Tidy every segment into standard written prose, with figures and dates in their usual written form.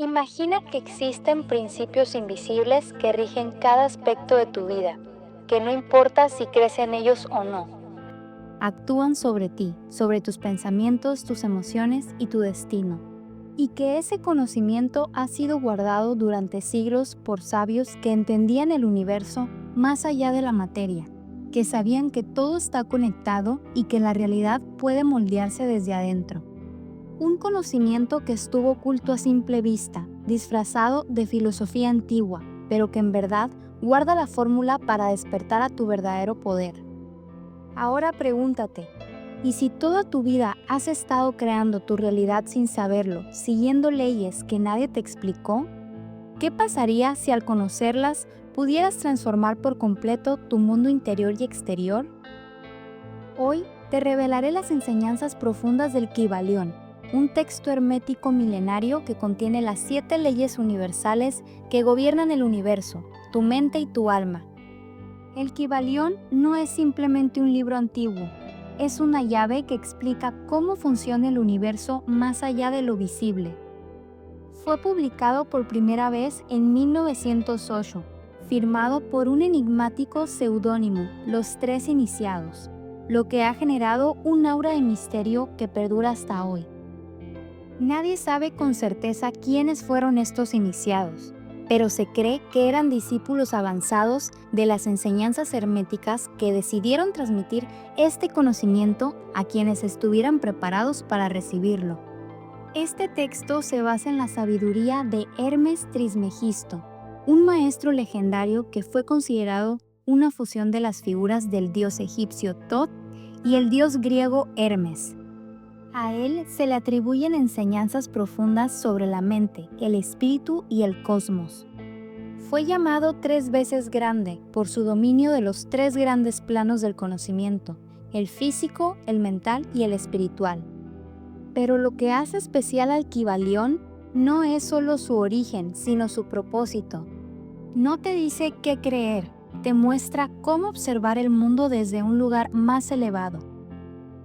Imagina que existen principios invisibles que rigen cada aspecto de tu vida, que no importa si crees en ellos o no. Actúan sobre ti, sobre tus pensamientos, tus emociones y tu destino. Y que ese conocimiento ha sido guardado durante siglos por sabios que entendían el universo más allá de la materia, que sabían que todo está conectado y que la realidad puede moldearse desde adentro. Un conocimiento que estuvo oculto a simple vista, disfrazado de filosofía antigua, pero que en verdad guarda la fórmula para despertar a tu verdadero poder. Ahora pregúntate, ¿y si toda tu vida has estado creando tu realidad sin saberlo, siguiendo leyes que nadie te explicó? ¿Qué pasaría si al conocerlas pudieras transformar por completo tu mundo interior y exterior? Hoy te revelaré las enseñanzas profundas del Kybalión, un texto hermético milenario que contiene las 7 leyes universales que gobiernan el universo, tu mente y tu alma. El Kybalión no es simplemente un libro antiguo, es una llave que explica cómo funciona el universo más allá de lo visible. Fue publicado por primera vez en 1908, firmado por un enigmático seudónimo, los 3 iniciados, lo que ha generado un aura de misterio que perdura hasta hoy. Nadie sabe con certeza quiénes fueron estos iniciados, pero se cree que eran discípulos avanzados de las enseñanzas herméticas que decidieron transmitir este conocimiento a quienes estuvieran preparados para recibirlo. Este texto se basa en la sabiduría de Hermes Trismegisto, un maestro legendario que fue considerado una fusión de las figuras del dios egipcio Tot y el dios griego Hermes. A él se le atribuyen enseñanzas profundas sobre la mente, el espíritu y el cosmos. Fue llamado 3 veces grande por su dominio de los 3 grandes planos del conocimiento, el físico, el mental y el espiritual. Pero lo que hace especial al Kybalión no es solo su origen, sino su propósito. No te dice qué creer, te muestra cómo observar el mundo desde un lugar más elevado.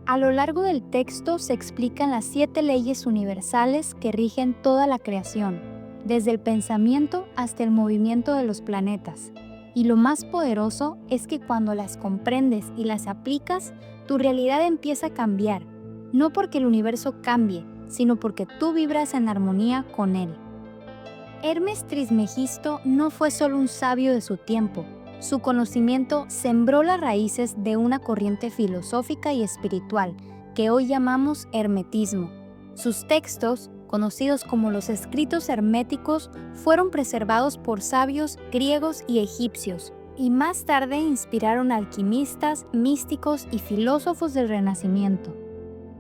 A lo largo del texto se explican las 7 leyes universales que rigen toda la creación, desde el pensamiento hasta el movimiento de los planetas. Y lo más poderoso es que cuando las comprendes y las aplicas, tu realidad empieza a cambiar, no porque el universo cambie, sino porque tú vibras en armonía con él. Hermes Trismegisto no fue solo un sabio de su tiempo. Su conocimiento sembró las raíces de una corriente filosófica y espiritual que hoy llamamos hermetismo. Sus textos, conocidos como los escritos herméticos, fueron preservados por sabios griegos y egipcios, y más tarde inspiraron a alquimistas, místicos y filósofos del Renacimiento.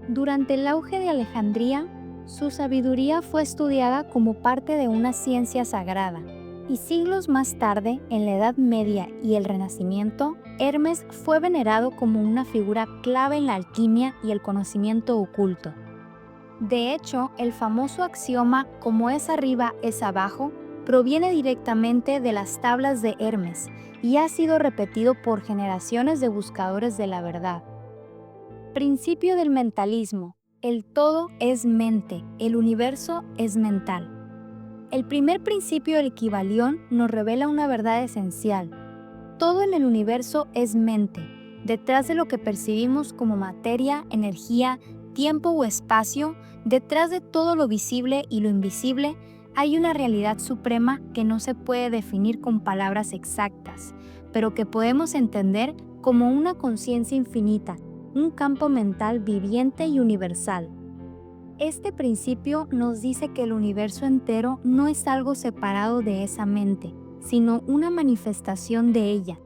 Durante el auge de Alejandría, su sabiduría fue estudiada como parte de una ciencia sagrada. Y siglos más tarde, en la Edad Media y el Renacimiento, Hermes fue venerado como una figura clave en la alquimia y el conocimiento oculto. De hecho, el famoso axioma "como es arriba, es abajo" proviene directamente de las tablas de Hermes y ha sido repetido por generaciones de buscadores de la verdad. Principio del mentalismo. El todo es mente, el universo es mental. El primer principio del Kybalión nos revela una verdad esencial. Todo en el universo es mente. Detrás de lo que percibimos como materia, energía, tiempo o espacio, detrás de todo lo visible y lo invisible, hay una realidad suprema que no se puede definir con palabras exactas, pero que podemos entender como una conciencia infinita, un campo mental viviente y universal. Este principio nos dice que el universo entero no es algo separado de esa mente, sino una manifestación de ella.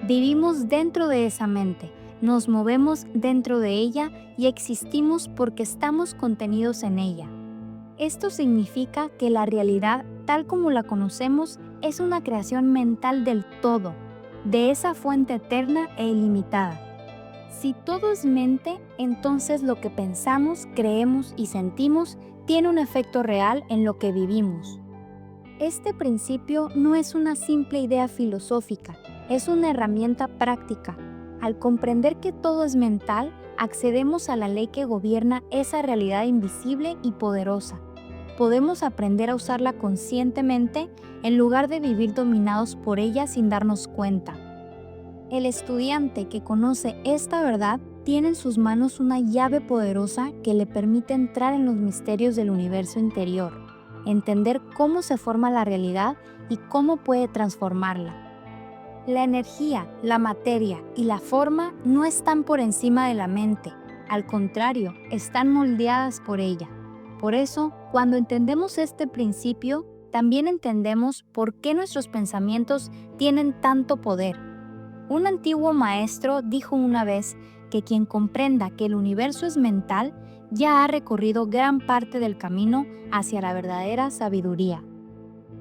Vivimos dentro de esa mente, nos movemos dentro de ella y existimos porque estamos contenidos en ella. Esto significa que la realidad, tal como la conocemos, es una creación mental del todo, de esa fuente eterna e ilimitada. Si todo es mente, entonces lo que pensamos, creemos y sentimos tiene un efecto real en lo que vivimos. Este principio no es una simple idea filosófica, es una herramienta práctica. Al comprender que todo es mental, accedemos a la ley que gobierna esa realidad invisible y poderosa. podemos aprender a usarla conscientemente en lugar de vivir dominados por ella sin darnos cuenta. El estudiante que conoce esta verdad tiene en sus manos una llave poderosa que le permite entrar en los misterios del universo interior, entender cómo se forma la realidad y cómo puede transformarla. La energía, la materia y la forma no están por encima de la mente, al contrario, están moldeadas por ella. Por eso, cuando entendemos este principio, también entendemos por qué nuestros pensamientos tienen tanto poder. Un antiguo maestro dijo una vez que quien comprenda que el universo es mental ya ha recorrido gran parte del camino hacia la verdadera sabiduría.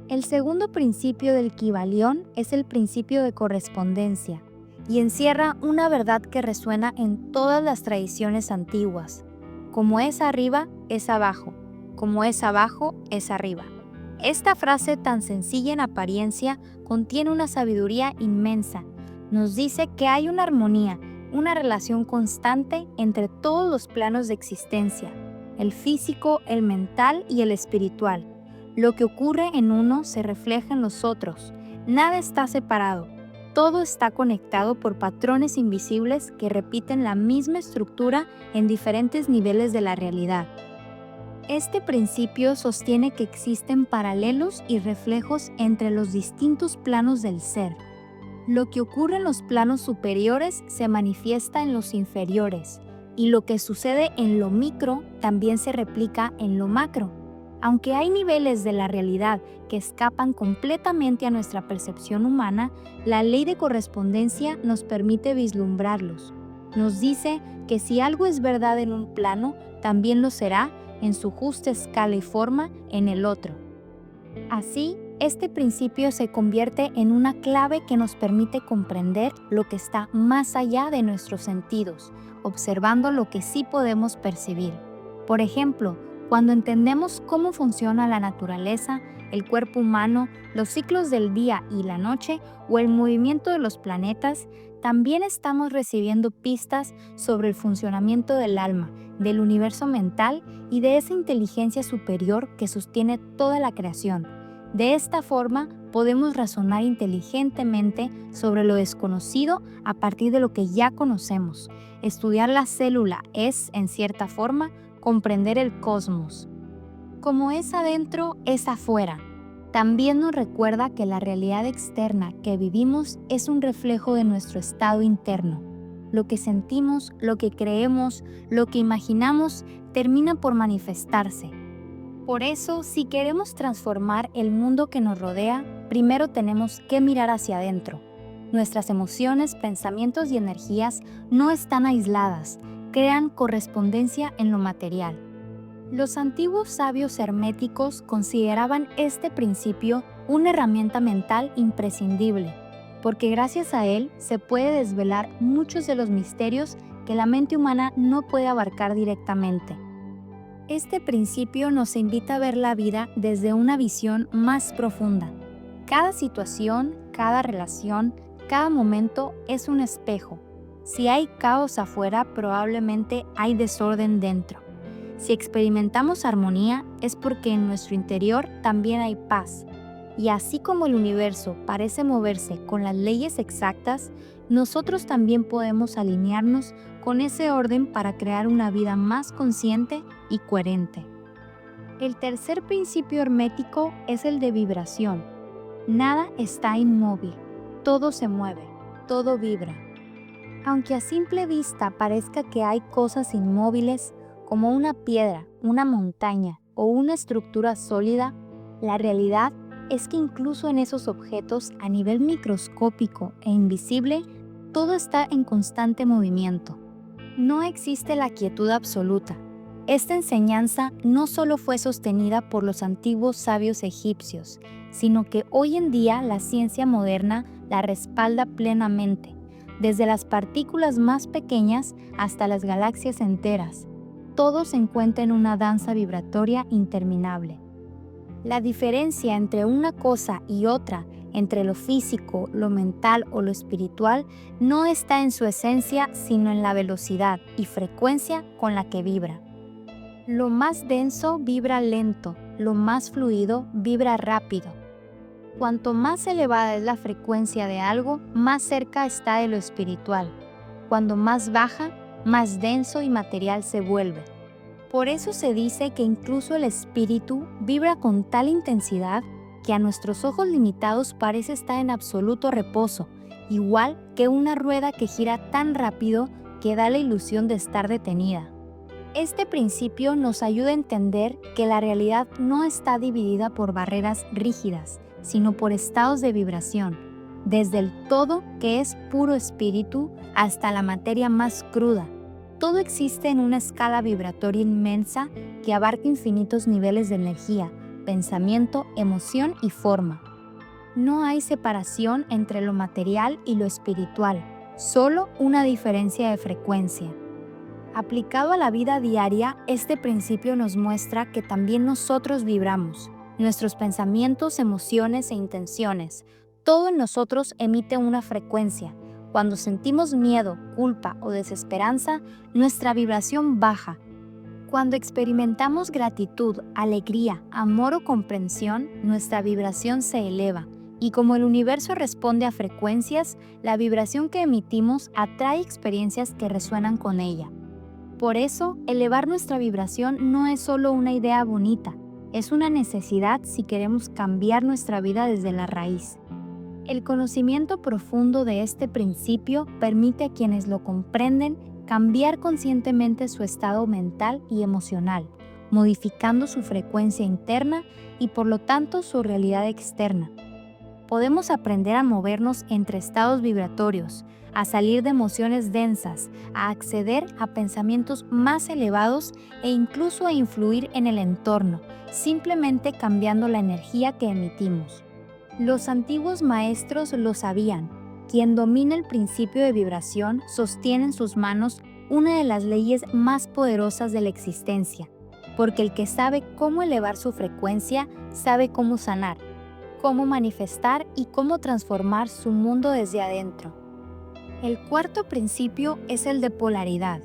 El segundo principio del Kybalión es el principio de correspondencia y encierra una verdad que resuena en todas las tradiciones antiguas. Como es arriba, es abajo. Como es abajo, es arriba. Esta frase tan sencilla en apariencia contiene una sabiduría inmensa. Nos dice que hay una armonía, una relación constante entre todos los planos de existencia, el físico, el mental y el espiritual. Lo que ocurre en uno se refleja en los otros. Nada está separado. Todo está conectado por patrones invisibles que repiten la misma estructura en diferentes niveles de la realidad. Este principio sostiene que existen paralelos y reflejos entre los distintos planos del ser. Lo que ocurre en los planos superiores se manifiesta en los inferiores, y lo que sucede en lo micro también se replica en lo macro. Aunque hay niveles de la realidad que escapan completamente a nuestra percepción humana, la ley de correspondencia nos permite vislumbrarlos. Nos dice que si algo es verdad en un plano, también lo será en su justa escala y forma en el otro. Así, este principio se convierte en una clave que nos permite comprender lo que está más allá de nuestros sentidos, observando lo que sí podemos percibir. Por ejemplo, cuando entendemos cómo funciona la naturaleza, el cuerpo humano, los ciclos del día y la noche o el movimiento de los planetas, también estamos recibiendo pistas sobre el funcionamiento del alma, del universo mental y de esa inteligencia superior que sostiene toda la creación. De esta forma, podemos razonar inteligentemente sobre lo desconocido a partir de lo que ya conocemos. Estudiar la célula es, en cierta forma, comprender el cosmos. Como es adentro, es afuera. También nos recuerda que la realidad externa que vivimos es un reflejo de nuestro estado interno. Lo que sentimos, lo que creemos, lo que imaginamos, termina por manifestarse. Por eso, si queremos transformar el mundo que nos rodea, primero tenemos que mirar hacia adentro. Nuestras emociones, pensamientos y energías no están aisladas, crean correspondencia en lo material. Los antiguos sabios herméticos consideraban este principio una herramienta mental imprescindible, porque gracias a él se puede desvelar muchos de los misterios que la mente humana no puede abarcar directamente. Este principio nos invita a ver la vida desde una visión más profunda. Cada situación, cada relación, cada momento es un espejo. Si hay caos afuera, probablemente hay desorden dentro. Si experimentamos armonía, es porque en nuestro interior también hay paz. Y así como el universo parece moverse con las leyes exactas, nosotros también podemos alinearnos con ese orden para crear una vida más consciente y coherente. El tercer principio hermético es el de vibración. Nada está inmóvil, todo se mueve, todo vibra. Aunque a simple vista parezca que hay cosas inmóviles, como una piedra, una montaña o una estructura sólida, la realidad es que incluso en esos objetos a nivel microscópico e invisible, todo está en constante movimiento. No existe la quietud absoluta. Esta enseñanza no solo fue sostenida por los antiguos sabios egipcios, sino que hoy en día la ciencia moderna la respalda plenamente. Desde las partículas más pequeñas hasta las galaxias enteras, todo se encuentra en una danza vibratoria interminable. La diferencia entre una cosa y otra, entre lo físico, lo mental o lo espiritual, no está en su esencia, sino en la velocidad y frecuencia con la que vibra. Lo más denso vibra lento, lo más fluido, vibra rápido. Cuanto más elevada es la frecuencia de algo, más cerca está de lo espiritual. Cuando más baja, más denso y material se vuelve. Por eso se dice que incluso el espíritu vibra con tal intensidad que a nuestros ojos limitados parece estar en absoluto reposo, igual que una rueda que gira tan rápido que da la ilusión de estar detenida. Este principio nos ayuda a entender que la realidad no está dividida por barreras rígidas, sino por estados de vibración, desde el todo, que es puro espíritu, hasta la materia más cruda. Todo existe en una escala vibratoria inmensa que abarca infinitos niveles de energía, pensamiento, emoción y forma. No hay separación entre lo material y lo espiritual, solo una diferencia de frecuencia. Aplicado a la vida diaria, este principio nos muestra que también nosotros vibramos. Nuestros pensamientos, emociones e intenciones, todo en nosotros emite una frecuencia. Cuando sentimos miedo, culpa o desesperanza, nuestra vibración baja. Cuando experimentamos gratitud, alegría, amor o comprensión, nuestra vibración se eleva. Y como el universo responde a frecuencias, la vibración que emitimos atrae experiencias que resuenan con ella. Por eso, elevar nuestra vibración no es solo una idea bonita, es una necesidad si queremos cambiar nuestra vida desde la raíz. El conocimiento profundo de este principio permite a quienes lo comprenden cambiar conscientemente su estado mental y emocional, modificando su frecuencia interna y por lo tanto su realidad externa. Podemos aprender a movernos entre estados vibratorios, a salir de emociones densas, a acceder a pensamientos más elevados e incluso a influir en el entorno, simplemente cambiando la energía que emitimos. Los antiguos maestros lo sabían. Quien domina el principio de vibración sostiene en sus manos una de las leyes más poderosas de la existencia, porque el que sabe cómo elevar su frecuencia, sabe cómo sanar, cómo manifestar y cómo transformar su mundo desde adentro. El cuarto principio es el de polaridad.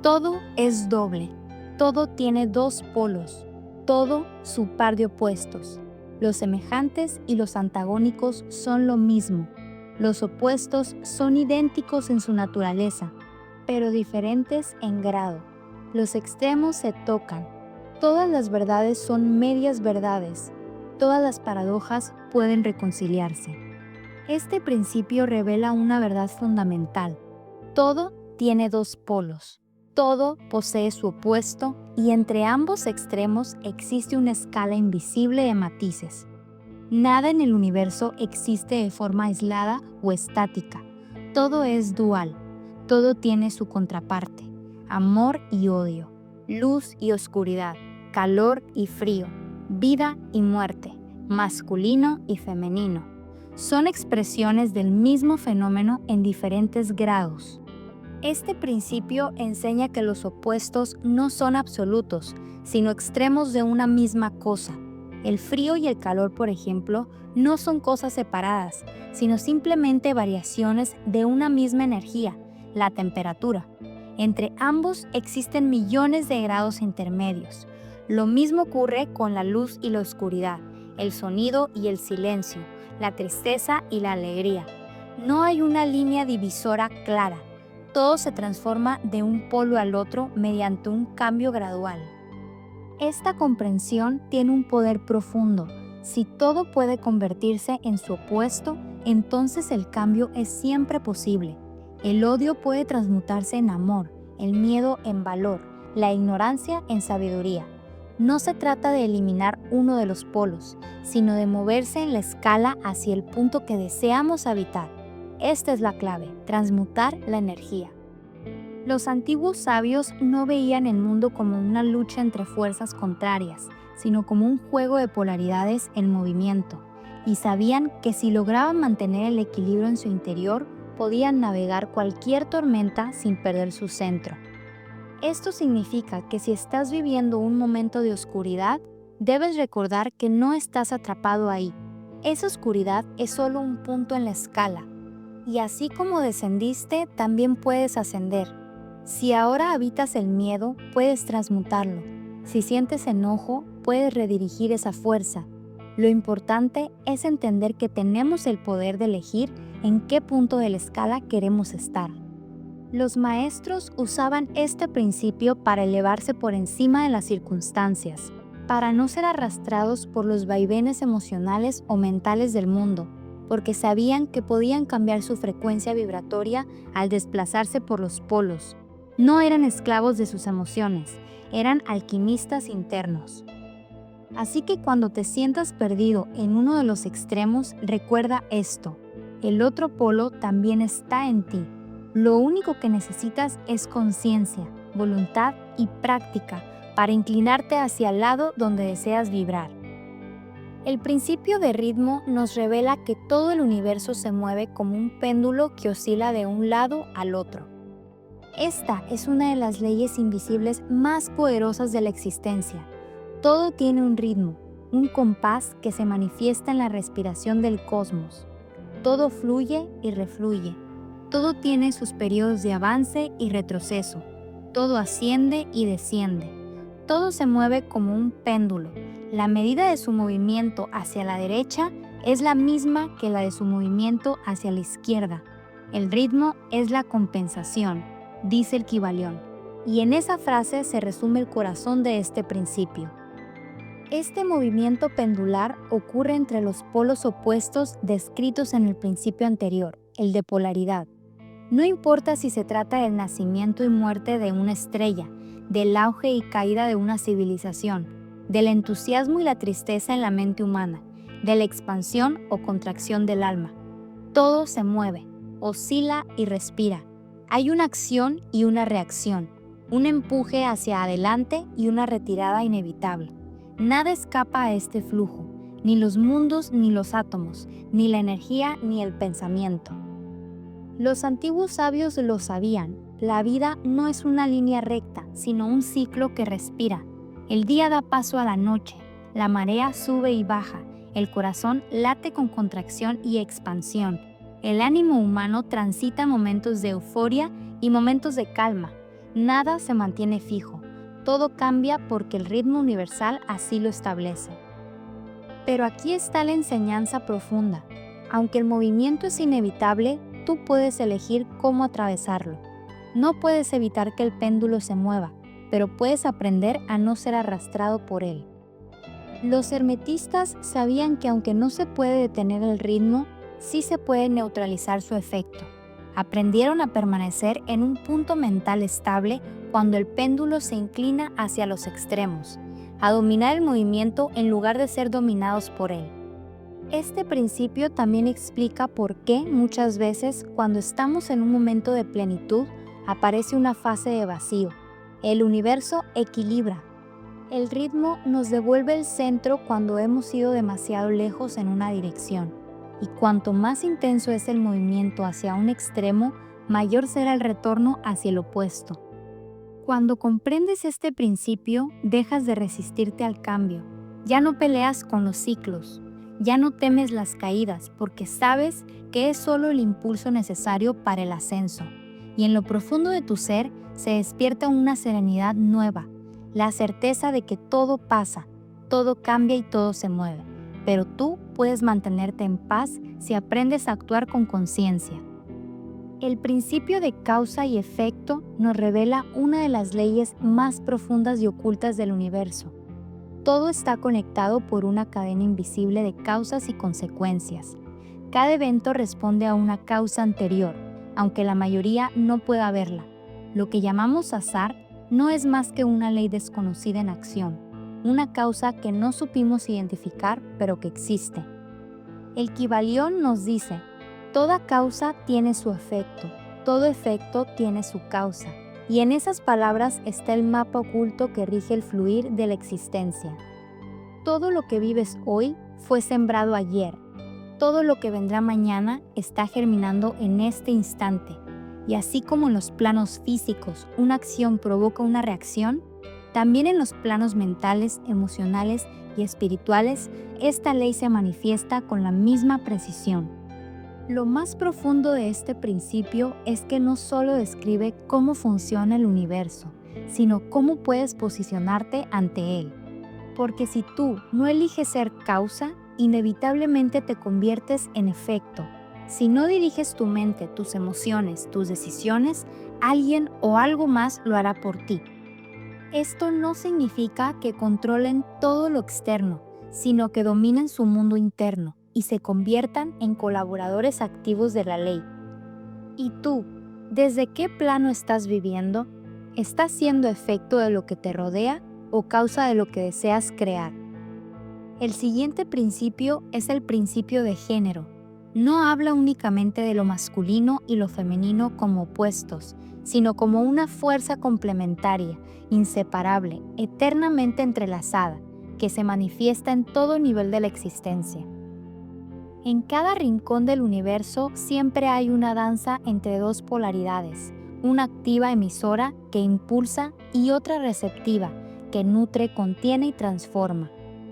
Todo es doble, todo tiene dos polos, todo su par de opuestos. Los semejantes y los antagónicos son lo mismo. Los opuestos son idénticos en su naturaleza, pero diferentes en grado. Los extremos se tocan. Todas las verdades son medias verdades. Todas las paradojas pueden reconciliarse. Este principio revela una verdad fundamental. Todo tiene dos polos. Todo posee su opuesto y entre ambos extremos existe una escala invisible de matices. Nada en el universo existe de forma aislada o estática. Todo es dual. Todo tiene su contraparte. Amor y odio, luz y oscuridad, calor y frío, vida y muerte, masculino y femenino. Son expresiones del mismo fenómeno en diferentes grados. Este principio enseña que los opuestos no son absolutos, sino extremos de una misma cosa. El frío y el calor, por ejemplo, no son cosas separadas, sino simplemente variaciones de una misma energía, la temperatura. Entre ambos existen millones de grados intermedios. Lo mismo ocurre con la luz y la oscuridad, el sonido y el silencio, la tristeza y la alegría. No hay una línea divisora clara. Todo se transforma de un polo al otro mediante un cambio gradual. Esta comprensión tiene un poder profundo. Si todo puede convertirse en su opuesto, entonces el cambio es siempre posible. El odio puede transmutarse en amor, el miedo en valor, la ignorancia en sabiduría. No se trata de eliminar uno de los polos, sino de moverse en la escala hacia el punto que deseamos habitar. Esta es la clave, transmutar la energía. Los antiguos sabios no veían el mundo como una lucha entre fuerzas contrarias, sino como un juego de polaridades en movimiento, y sabían que si lograban mantener el equilibrio en su interior, podían navegar cualquier tormenta sin perder su centro. Esto significa que si estás viviendo un momento de oscuridad, debes recordar que no estás atrapado ahí. Esa oscuridad es solo un punto en la escala. Y así como descendiste, también puedes ascender. Si ahora habitas el miedo, puedes transmutarlo. Si sientes enojo, puedes redirigir esa fuerza. Lo importante es entender que tenemos el poder de elegir en qué punto de la escala queremos estar. Los maestros usaban este principio para elevarse por encima de las circunstancias, para no ser arrastrados por los vaivenes emocionales o mentales del mundo, porque sabían que podían cambiar su frecuencia vibratoria al desplazarse por los polos. No eran esclavos de sus emociones, eran alquimistas internos. Así que cuando te sientas perdido en uno de los extremos, recuerda esto: el otro polo también está en ti. Lo único que necesitas es conciencia, voluntad y práctica para inclinarte hacia el lado donde deseas vibrar. El principio de ritmo nos revela que todo el universo se mueve como un péndulo que oscila de un lado al otro. Esta es una de las leyes invisibles más poderosas de la existencia. Todo tiene un ritmo, un compás que se manifiesta en la respiración del cosmos. Todo fluye y refluye. Todo tiene sus periodos de avance y retroceso. Todo asciende y desciende. Todo se mueve como un péndulo. La medida de su movimiento hacia la derecha es la misma que la de su movimiento hacia la izquierda. El ritmo es la compensación, dice el Kybalión. Y en esa frase se resume el corazón de este principio. Este movimiento pendular ocurre entre los polos opuestos descritos en el principio anterior, el de polaridad. No importa si se trata del nacimiento y muerte de una estrella, del auge y caída de una civilización, del entusiasmo y la tristeza en la mente humana, de la expansión o contracción del alma. Todo se mueve, oscila y respira. Hay una acción y una reacción, un empuje hacia adelante y una retirada inevitable. Nada escapa a este flujo, ni los mundos ni los átomos, ni la energía ni el pensamiento. Los antiguos sabios lo sabían. La vida no es una línea recta, sino un ciclo que respira. El día da paso a la noche, la marea sube y baja, el corazón late con contracción y expansión. El ánimo humano transita momentos de euforia y momentos de calma. Nada se mantiene fijo. Todo cambia porque el ritmo universal así lo establece. Pero aquí está la enseñanza profunda. Aunque el movimiento es inevitable, tú puedes elegir cómo atravesarlo. No puedes evitar que el péndulo se mueva, pero puedes aprender a no ser arrastrado por él. Los hermetistas sabían que aunque no se puede detener el ritmo, sí se puede neutralizar su efecto. Aprendieron a permanecer en un punto mental estable cuando el péndulo se inclina hacia los extremos, a dominar el movimiento en lugar de ser dominados por él. Este principio también explica por qué muchas veces cuando estamos en un momento de plenitud aparece una fase de vacío. El universo equilibra. El ritmo nos devuelve el centro cuando hemos ido demasiado lejos en una dirección. Y cuanto más intenso es el movimiento hacia un extremo, mayor será el retorno hacia el opuesto. Cuando comprendes este principio, dejas de resistirte al cambio. Ya no peleas con los ciclos. Ya no temes las caídas porque sabes que es solo el impulso necesario para el ascenso. Y en lo profundo de tu ser se despierta una serenidad nueva, la certeza de que todo pasa, todo cambia y todo se mueve. Pero tú puedes mantenerte en paz si aprendes a actuar con conciencia. El principio de causa y efecto nos revela una de las leyes más profundas y ocultas del universo. Todo está conectado por una cadena invisible de causas y consecuencias. Cada evento responde a una causa anterior, aunque la mayoría no pueda verla. Lo que llamamos azar no es más que una ley desconocida en acción, una causa que no supimos identificar, pero que existe. El Kybalión nos dice: toda causa tiene su efecto, todo efecto tiene su causa. Y en esas palabras está el mapa oculto que rige el fluir de la existencia. Todo lo que vives hoy fue sembrado ayer. Todo lo que vendrá mañana está germinando en este instante. Y así como en los planos físicos una acción provoca una reacción, también en los planos mentales, emocionales y espirituales, esta ley se manifiesta con la misma precisión. Lo más profundo de este principio es que no solo describe cómo funciona el universo, sino cómo puedes posicionarte ante él. Porque si tú no eliges ser causa, inevitablemente te conviertes en efecto. Si no diriges tu mente, tus emociones, tus decisiones, alguien o algo más lo hará por ti. Esto no significa que controlen todo lo externo, sino que dominen su mundo interno y se conviertan en colaboradores activos de la ley. ¿Y tú, desde qué plano estás viviendo? ¿Estás siendo efecto de lo que te rodea o causa de lo que deseas crear? El siguiente principio es el principio de género. No habla únicamente de lo masculino y lo femenino como opuestos, sino como una fuerza complementaria, inseparable, eternamente entrelazada, que se manifiesta en todo nivel de la existencia. En cada rincón del universo siempre hay una danza entre dos polaridades, una activa emisora que impulsa y otra receptiva, que nutre, contiene y transforma.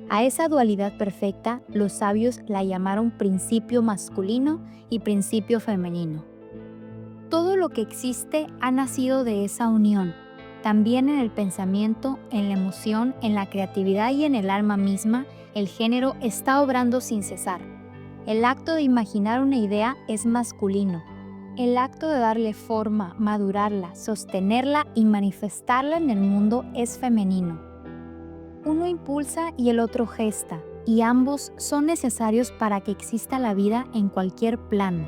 A esa dualidad perfecta, los sabios la llamaron principio masculino y principio femenino. Todo lo que existe ha nacido de esa unión, también en el pensamiento, en la emoción, en la creatividad y en el alma misma, el género está obrando sin cesar. El acto de imaginar una idea es masculino. El acto de darle forma, madurarla, sostenerla y manifestarla en el mundo es femenino. Uno impulsa y el otro gesta, y ambos son necesarios para que exista la vida en cualquier plano.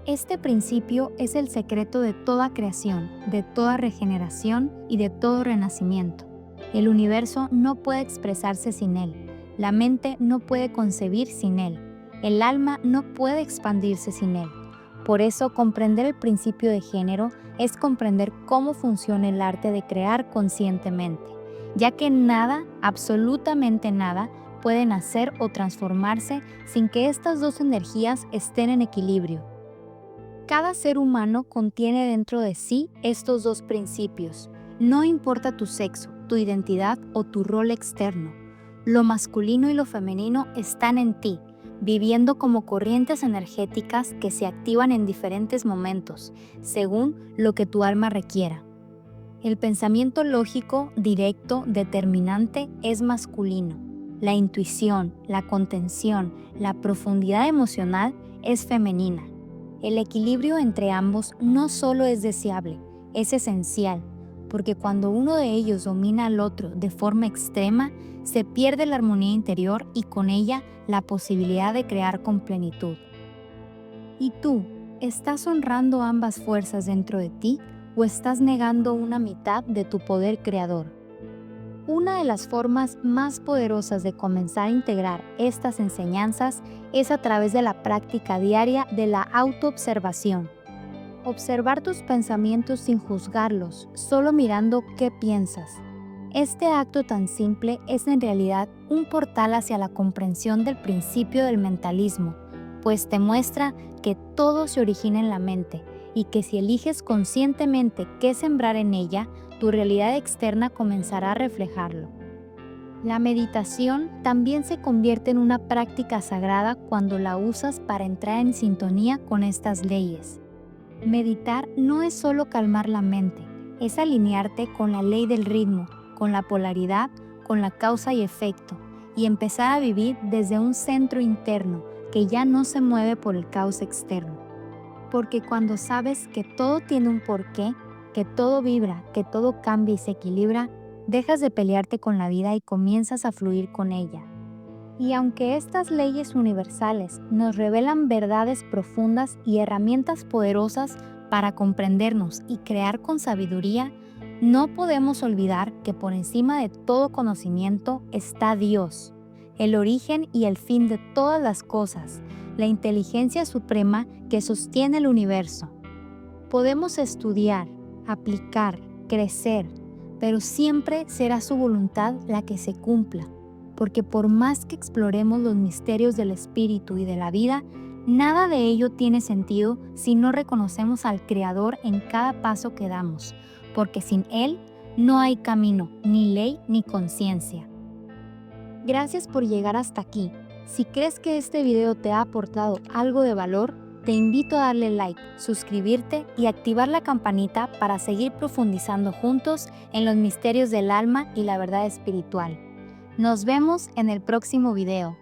Este principio es el secreto de toda creación, de toda regeneración y de todo renacimiento. El universo no puede expresarse sin él, la mente no puede concebir sin él, el alma no puede expandirse sin él. Por eso, comprender el principio de género es comprender cómo funciona el arte de crear conscientemente, ya que nada, absolutamente nada, puede nacer o transformarse sin que estas dos energías estén en equilibrio. Cada ser humano contiene dentro de sí estos dos principios. No importa tu sexo, tu identidad o tu rol externo. Lo masculino y lo femenino están en ti, viviendo como corrientes energéticas que se activan en diferentes momentos, según lo que tu alma requiera. El pensamiento lógico, directo, determinante es masculino. La intuición, la contención, la profundidad emocional es femenina. El equilibrio entre ambos no solo es deseable, es esencial, porque cuando uno de ellos domina al otro de forma extrema, se pierde la armonía interior y con ella la posibilidad de crear con plenitud. ¿Y tú, estás honrando ambas fuerzas dentro de ti o estás negando una mitad de tu poder creador? Una de las formas más poderosas de comenzar a integrar estas enseñanzas es a través de la práctica diaria de la autoobservación. Observar tus pensamientos sin juzgarlos, solo mirando qué piensas. Este acto tan simple es en realidad un portal hacia la comprensión del principio del mentalismo, pues te muestra que todo se origina en la mente y que si eliges conscientemente qué sembrar en ella, tu realidad externa comenzará a reflejarlo. La meditación también se convierte en una práctica sagrada cuando la usas para entrar en sintonía con estas leyes. Meditar no es solo calmar la mente, es alinearte con la ley del ritmo, con la polaridad, con la causa y efecto, y empezar a vivir desde un centro interno que ya no se mueve por el caos externo. Porque cuando sabes que todo tiene un porqué, que todo vibra, que todo cambia y se equilibra, dejas de pelearte con la vida y comienzas a fluir con ella. Y aunque estas leyes universales nos revelan verdades profundas y herramientas poderosas para comprendernos y crear con sabiduría, no podemos olvidar que por encima de todo conocimiento está Dios, el origen y el fin de todas las cosas, la inteligencia suprema que sostiene el universo. Podemos estudiar, aplicar, crecer, pero siempre será su voluntad la que se cumpla, porque por más que exploremos los misterios del espíritu y de la vida, nada de ello tiene sentido si no reconocemos al Creador en cada paso que damos, porque sin Él no hay camino, ni ley, ni conciencia. Gracias por llegar hasta aquí. Si crees que este video te ha aportado algo de valor, te invito a darle like, suscribirte y activar la campanita para seguir profundizando juntos en los misterios del alma y la verdad espiritual. Nos vemos en el próximo video.